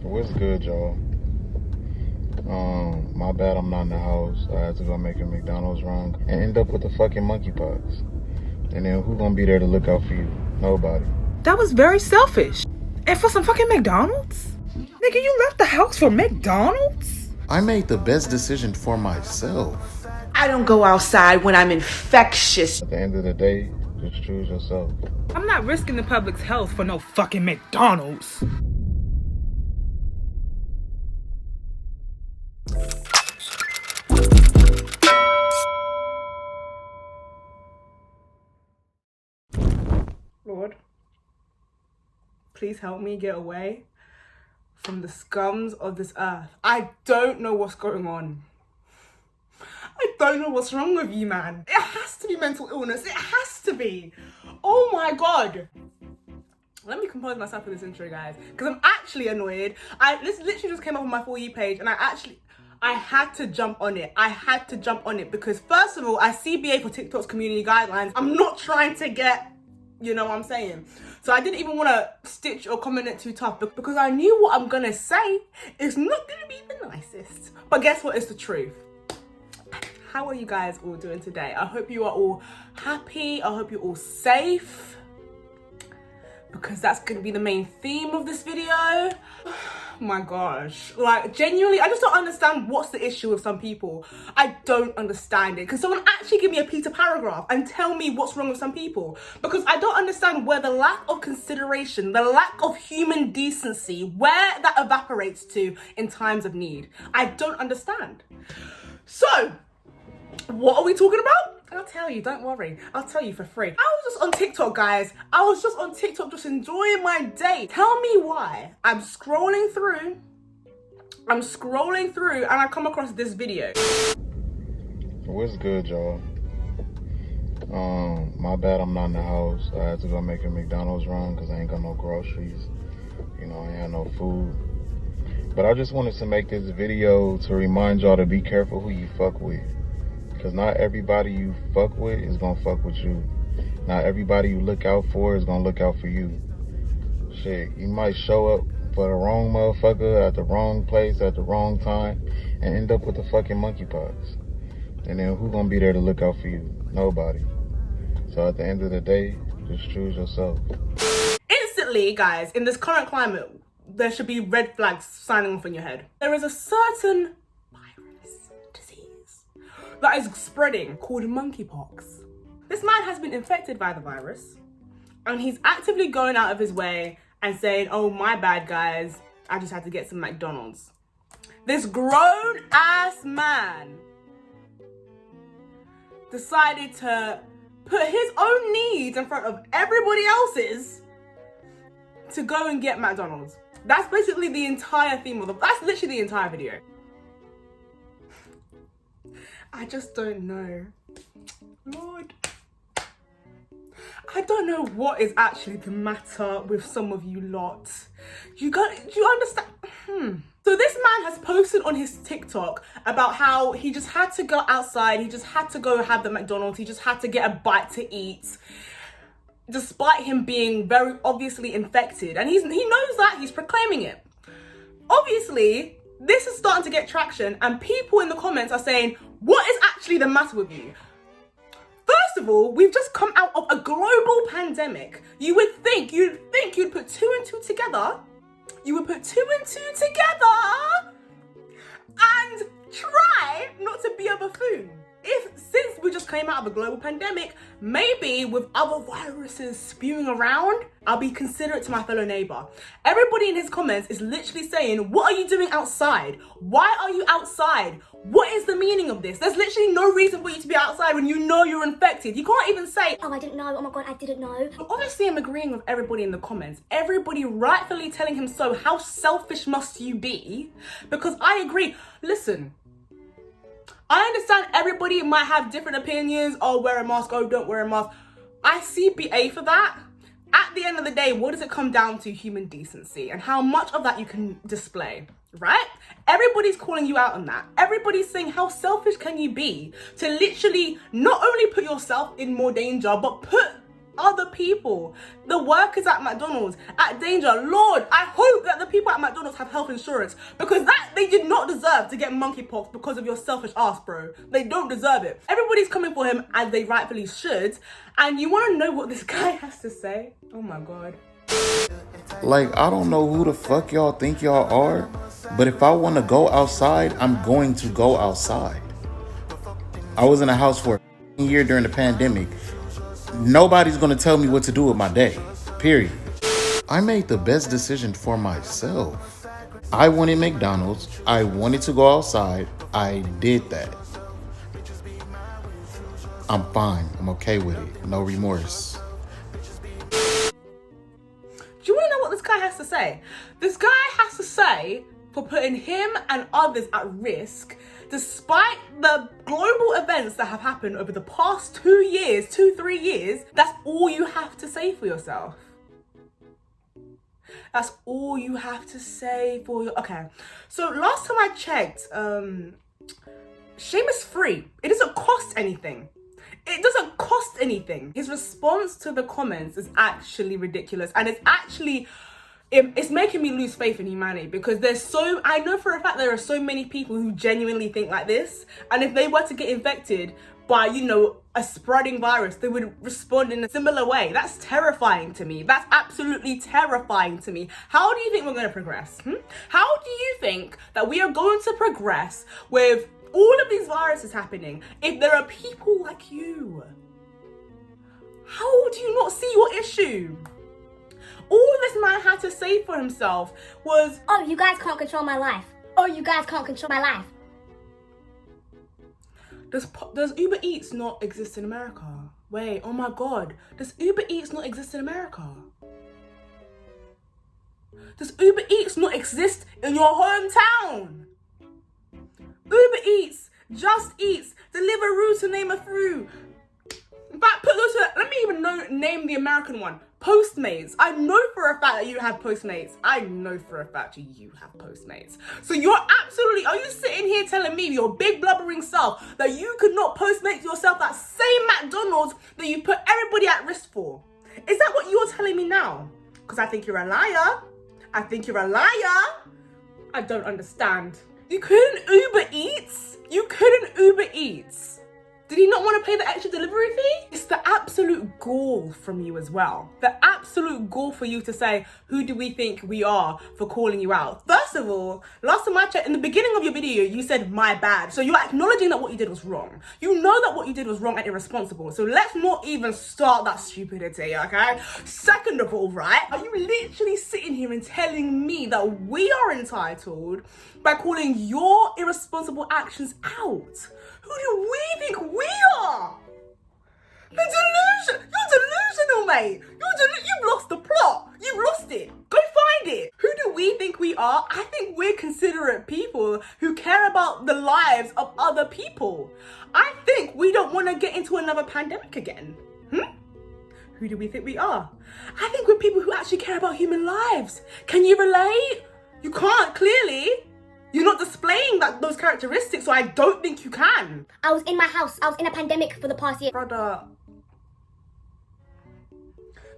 What's good, y'all? My bad I'm not in the house. I had to go make a McDonald's run and end up with the fucking monkeypox. And then who gonna be there to look out for you? Nobody. That was very selfish. And for some fucking McDonald's? Nigga, you left the house for McDonald's? I made the best decision for myself. I don't go outside when I'm infectious. At the end of the day, just choose yourself. I'm not risking the public's health for no fucking McDonald's. Lord, please help me get away from the scums of this earth. I don't know what's going on. I don't know what's wrong with you, man. It has to be mental illness. It has to be. Oh my God. Let me compose myself for this intro, guys, because I'm actually annoyed. This literally just came up on my For You page, and I had to jump on it. I had to jump on it because, first of all, I CBA for TikTok's community guidelines. I'm not trying to get, you know what I'm saying? So I didn't even want to stitch or comment it too tough because I knew what I'm going to say is not going to be the nicest. But guess what? It's the truth. How are you guys all doing today? I hope you are all happy. I hope you're all safe, because that's going to be the main theme of this video. Oh my gosh. Like, genuinely, I just don't understand what's the issue with some people. I don't understand it. Can someone actually give me a piece of paragraph and tell me what's wrong with some people? Because I don't understand where the lack of consideration, the lack of human decency, where that evaporates to in times of need. I don't understand. So, what are we talking about? I'll tell you, don't worry. I'll tell you for free. I was just on TikTok, guys. I was just on TikTok just enjoying my day. Tell me why I'm scrolling through and I come across this video. What's good, y'all? My bad I'm not in the house. I had to go make a McDonald's run because I ain't got no groceries. You know, I ain't had no food. But I just wanted to make this video to remind y'all to be careful who you fuck with. Because not everybody you fuck with is going to fuck with you. Not everybody you look out for is going to look out for you. Shit, you might show up for the wrong motherfucker at the wrong place at the wrong time and end up with the fucking monkeypox. And then who going to be there to look out for you? Nobody. So at the end of the day, just choose yourself. Instantly, guys, in this current climate, there should be red flags signing off on your head. There is a certain that is spreading called monkeypox. This man has been infected by the virus and he's actively going out of his way and saying, oh, my bad, guys, I just had to get some McDonald's. This grown ass man decided to put his own needs in front of everybody else's to go and get McDonald's. That's basically the entire theme of that's literally the entire video. I just don't know. Lord. I don't know what is actually the matter with some of you lot. Do you understand? So this man has posted on his TikTok about how he just had to go outside. He just had to go have the McDonald's. He just had to get a bite to eat, despite him being very obviously infected. And he knows that. He's proclaiming it. Obviously, this is starting to get traction and people in the comments are saying, what is actually the matter with you? First of all, we've just come out of a global pandemic. You'd put two and two together. You would put two and two together and try not to be a buffoon. Since we just came out of a global pandemic, maybe with other viruses spewing around, I'll be considerate to my fellow neighbor. Everybody in his comments is literally saying, what are you doing outside? Why are you outside? What is the meaning of this? There's literally no reason for you to be outside when you know you're infected. You can't even say, oh, I didn't know. Oh my God, I didn't know. Obviously, I'm agreeing with everybody in the comments. Everybody rightfully telling him so. How selfish must you be? Because I agree. Listen, I understand everybody might have different opinions. Oh, wear a mask. Oh, don't wear a mask. I CBA for that. At the end of the day, what does it come down to? Human decency and how much of that you can display, right? Everybody's calling you out on that. Everybody's saying, how selfish can you be to literally not only put yourself in more danger, but put other people, the workers at McDonald's, at danger. Lord, I hope that the people at McDonald's McDonald's have health insurance, because that they did not deserve to get monkeypox because of your selfish ass, bro. They don't deserve it. Everybody's coming for him, as they rightfully should. And you want to know what this guy has to say? Oh my god. Like, I don't know who the fuck y'all think y'all are, but if I want to go outside, I'm going to go outside. I was in a house for a year during the pandemic. Nobody's going to tell me what to do with my day, period. I made the best decision for myself. I wanted McDonald's. I wanted to go outside. I did that. I'm fine. I'm okay with it. No remorse. Do you want to know what this guy has to say? This guy has to say, for putting him and others at risk, despite the global events that have happened over the past 3 years, that's all you have to say for yourself. That's all you have to say for your... Okay, so last time I checked, shame is free. It doesn't cost anything. It doesn't cost anything. His response to the comments is actually ridiculous, and it's actually... It's making me lose faith in humanity, because I know for a fact there are so many people who genuinely think like this, and if they were to get infected by, a spreading virus, they would respond in a similar way. That's terrifying to me. That's absolutely terrifying to me. How do you think we're going to progress? How do you think that we are going to progress with all of these viruses happening if there are people like you? How do you not see your issue? All this man had to say for himself was, oh, you guys can't control my life. Oh, you guys can't control my life. Does Uber Eats not exist in America? Wait, oh my god. Does Uber Eats not exist in America? Does Uber Eats not exist in your hometown? Uber Eats, Just Eats, Deliveroo, to name a few. In fact, let me even name the American one. Postmates. I know for a fact that you have Postmates. I know for a fact you have Postmates. So are you sitting here telling me, your big blubbering self, that you could not Postmate yourself that same McDonald's that you put everybody at risk for? Is that what you're telling me now? Because I think you're a liar. I think you're a liar. I don't understand. You couldn't Uber Eats? You couldn't Uber Eats? Did he not want to pay the extra delivery fee? It's the absolute gall from you as well. The absolute gall for you to say, who do we think we are for calling you out? First of all, last time I checked, in the beginning of your video, you said, my bad. So you're acknowledging that what you did was wrong. You know that what you did was wrong and irresponsible. So let's not even start that stupidity, okay? Second of all, right, are you literally sitting here and telling me that we are entitled by calling your irresponsible actions out? Who do we think we are? The delusion. You're delusional, mate. You've lost the plot. You've lost it. Go find it. Who do we think we are? I think we're considerate people who care about the lives of other people. I think we don't want to get into another pandemic again. Who do we think we are? I think we're people who actually care about human lives. Can you relate? You can't, clearly. You're not displaying those characteristics, so I don't think you can. I was in my house. I was in a pandemic for the past year. Brother,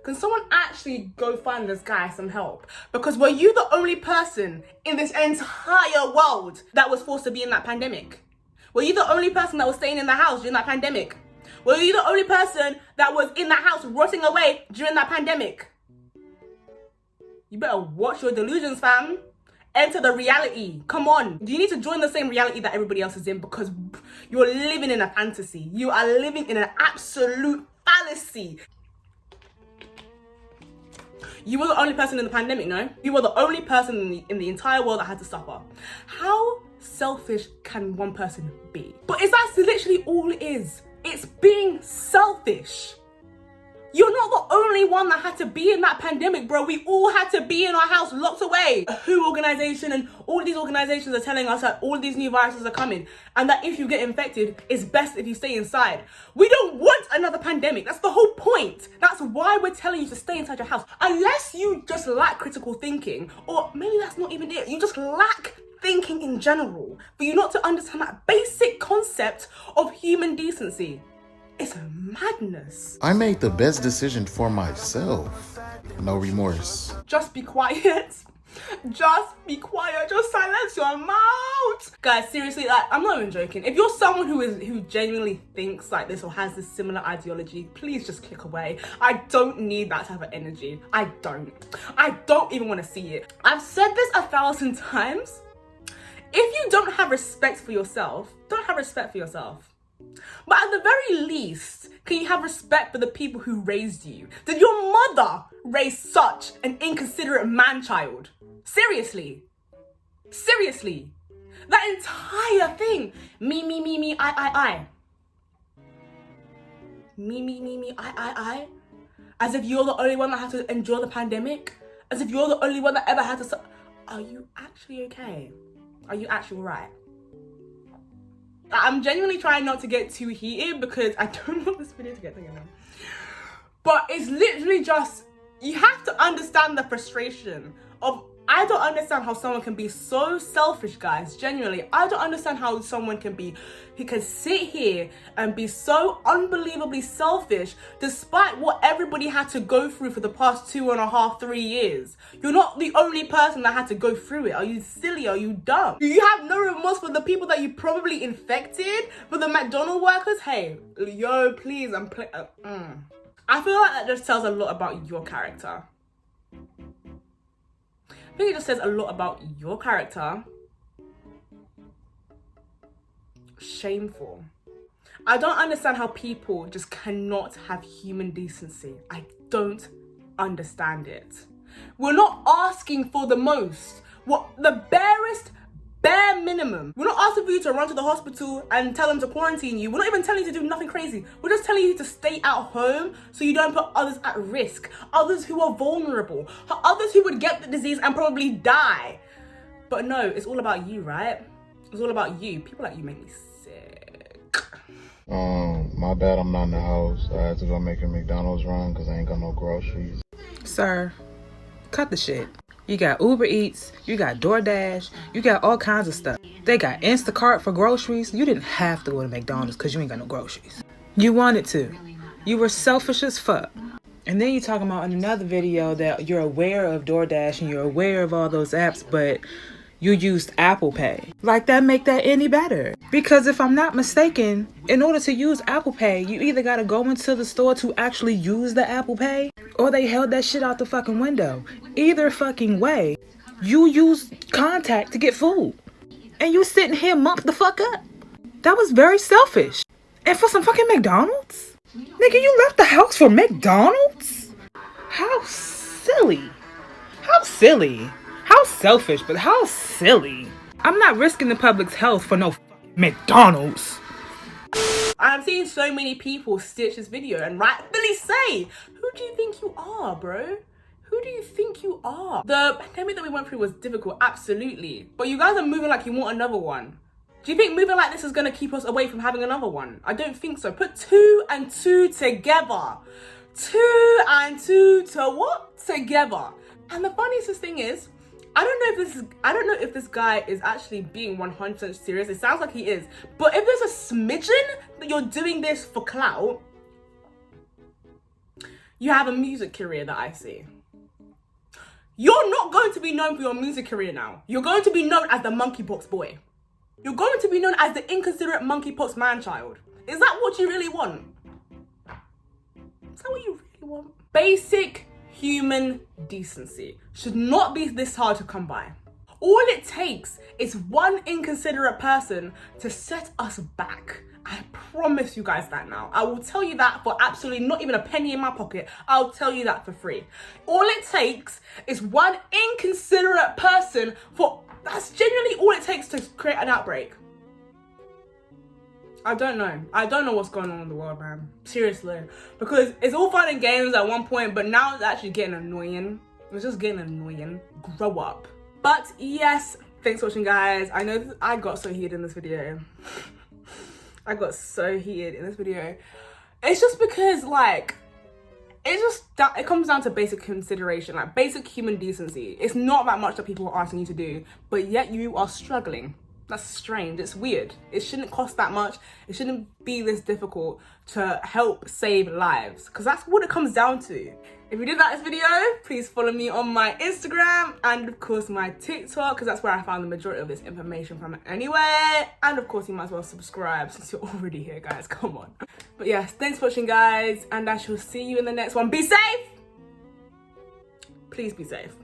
can someone actually go find this guy some help? Because were you the only person in this entire world that was forced to be in that pandemic? Were you the only person that was staying in the house during that pandemic? Were you the only person that was in the house rotting away during that pandemic? You better watch your delusions, fam. Enter the reality. Come on. You need to join the same reality that everybody else is in, because you're living in a fantasy. You are living in an absolute fallacy. You were the only person in the pandemic, no? You were the only person in the entire world that had to suffer. How selfish can one person be? But is that literally all it is? It's being selfish. You're not the only one that had to be in that pandemic, bro. We all had to be in our house locked away. A WHO organization and all these organizations are telling us that all these new viruses are coming, and that if you get infected, it's best if you stay inside. We don't want another pandemic. That's the whole point. That's why we're telling you to stay inside your house. Unless you just lack critical thinking, or maybe that's not even it. You just lack thinking in general, for you not to understand that basic concept of human decency. It's madness. I made the best decision for myself. No remorse. Just be quiet. Just be quiet, just silence your mouth. Guys, seriously, like, I'm not even joking. If you're someone who genuinely thinks like this or has this similar ideology, please just click away. I don't need that type of energy. I don't even want to see it. I've said this 1,000 times. If you don't have respect for yourself, don't have respect for yourself. But at the very least, can you have respect for the people who raised you? Did your mother raise such an inconsiderate man-child? Seriously? Seriously? That entire thing. Me, I. Me, I. As if you're the only one that had to endure the pandemic? As if you're the only one that ever had to... Are you actually okay? Are you actually right? I'm genuinely trying not to get too heated because I don't want this video to get taken down. But it's literally just, you have to understand the frustration of, I don't understand how someone can be so selfish, guys. Genuinely, I don't understand how someone can sit here and be so unbelievably selfish despite what everybody had to go through for the past 2.5, 3 years. You're not the only person that had to go through it. Are you silly? Are you dumb? You have no remorse for the people that you probably infected? For the McDonald's workers? Hey, yo, please, I feel like that just tells a lot about your character. I think it just says a lot about your character. Shameful. I don't understand how people just cannot have human decency. I don't understand it. We're not asking for the most. What the bare minimum. We're not asking for you to run to the hospital and tell them to quarantine you. We're not even telling you to do nothing crazy. We're just telling you to stay at home so you don't put others at risk. Others who are vulnerable. Others who would get the disease and probably die. But no, it's all about you, right? It's all about you. People like you make me sick. My bad, I'm not in the house. I had to go make a McDonald's run because I ain't got no groceries. Sir, cut the shit. You got Uber Eats, you got DoorDash, you got all kinds of stuff. They got Instacart for groceries. You didn't have to go to McDonald's because you ain't got no groceries. You wanted to. You were selfish as fuck. And then you're talking about in another video that you're aware of DoorDash and you're aware of all those apps, but you used Apple Pay. Like that make that any better? Because if I'm not mistaken, in order to use Apple Pay, you either gotta go into the store to actually use the Apple Pay, or they held that shit out the fucking window. Either fucking way, you use contact to get food. And you sitting here munk the fuck up. That was very selfish. And for some fucking McDonald's? Nigga, you left the house for McDonald's? How silly. How silly. How selfish, but how silly. I'm not risking the public's health for no McDonald's. I'm seeing so many people stitch this video and rightfully say, who do you think you are, bro? Who do you think you are? The pandemic that we went through was difficult, absolutely. But you guys are moving like you want another one. Do you think moving like this is gonna keep us away from having another one? I don't think so. Put 2 and 2 together. 2 and 2 to what? Together. And the funniest thing is, I don't know if this guy is actually being 100% serious. It sounds like he is. But if there's a smidgen that you're doing this for clout, you have a music career that I see. You're not going to be known for your music career now. You're going to be known as the monkeypox boy. You're going to be known as the inconsiderate monkeypox man-child. Is that what you really want? Is that what you really want? Basic human decency should not be this hard to come by. All it takes is one inconsiderate person to set us back. I promise you guys that now. I will tell you that for absolutely not even a penny in my pocket. I'll tell you that for free. All it takes is one inconsiderate person that's genuinely all it takes to create an outbreak. I don't know what's going on in the world, man. Seriously. Because it's all fun and games at one point, but now it's actually getting annoying. It's just getting annoying. Grow up. But yes, thanks for watching, guys. I know I got so heated in this video. I got so heated in this video. It's just because, like, it comes down to basic consideration, like basic human decency. It's not that much that people are asking you to do, but yet you are struggling. That's strange. It's weird. It shouldn't cost that much. It shouldn't be this difficult to help save lives, because that's what it comes down to. If you did like this video, please follow me on my Instagram and of course my TikTok, because that's where I found the majority of this information from anyway. And of course you might as well subscribe since you're already here, guys. Come on. But yes, thanks for watching, guys, and I shall see you in the next one. Be safe. Please be safe.